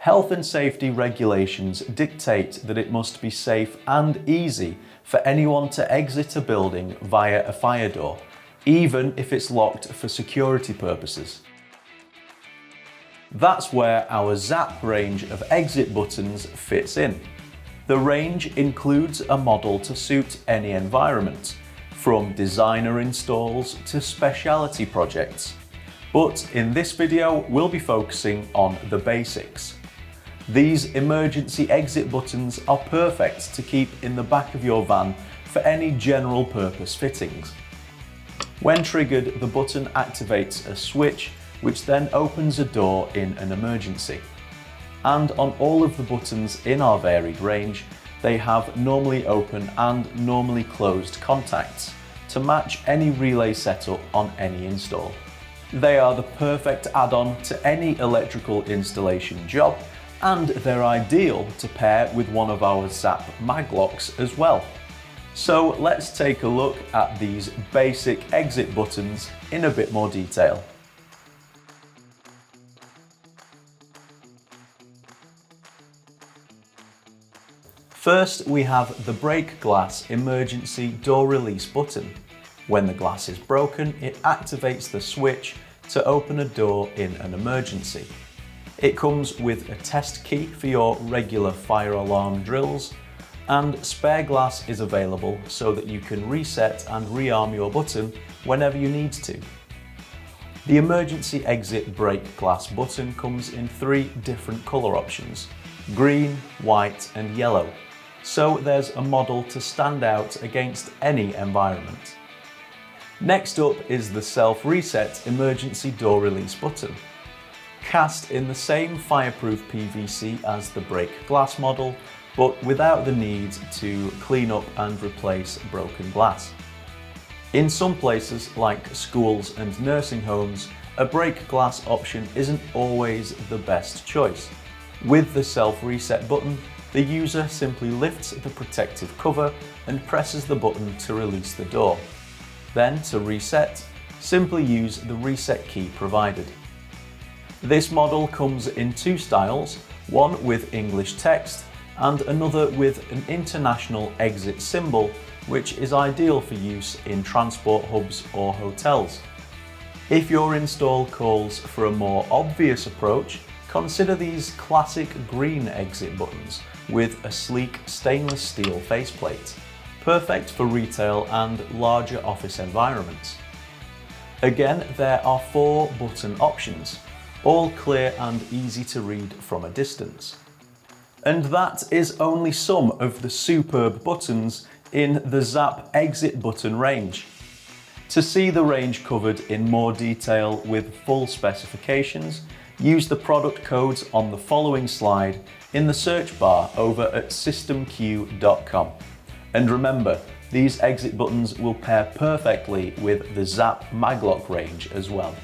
Health and safety regulations dictate that it must be safe and easy for anyone to exit a building via a fire door, even if it's locked for security purposes. That's where our Zap range of exit buttons fits in. The range includes a model to suit any environment, from designer installs to specialty projects. But in this video, we'll be focusing on the basics. These emergency exit buttons are perfect to keep in the back of your van for any general purpose fittings. When triggered, the button activates a switch, which then opens a door in an emergency. And on all of the buttons in our varied range, they have normally open and normally closed contacts to match any relay setup on any install. They are the perfect add-on to any electrical installation job, and they're ideal to pair with one of our Zap mag locks as well. So let's take a look at these basic exit buttons in a bit more detail. First, we have the break glass emergency door release button. When the glass is broken, it activates the switch to open a door in an emergency. It comes with a test key for your regular fire alarm drills, and spare glass is available so that you can reset and rearm your button whenever you need to. The emergency exit break glass button comes in 3 different colour options: green, white and yellow, so there's a model to stand out against any environment. Next up is the self-reset emergency door release button. Cast in the same fireproof PVC as the break glass model, but without the need to clean up and replace broken glass. In some places, like schools and nursing homes, a break glass option isn't always the best choice. With the self-reset button, the user simply lifts the protective cover and presses the button to release the door. Then, to reset, simply use the reset key provided. This model comes in 2 styles, one with English text and another with an international exit symbol, which is ideal for use in transport hubs or hotels. If your install calls for a more obvious approach, consider these classic green exit buttons with a sleek stainless steel faceplate, perfect for retail and larger office environments. Again, there are 4 button options, all clear and easy to read from a distance. And that is only some of the superb buttons in the Zap exit button range. To see the range covered in more detail with full specifications, use the product codes on the following slide in the search bar over at systemq.com. And remember, these exit buttons will pair perfectly with the Zap maglock range as well.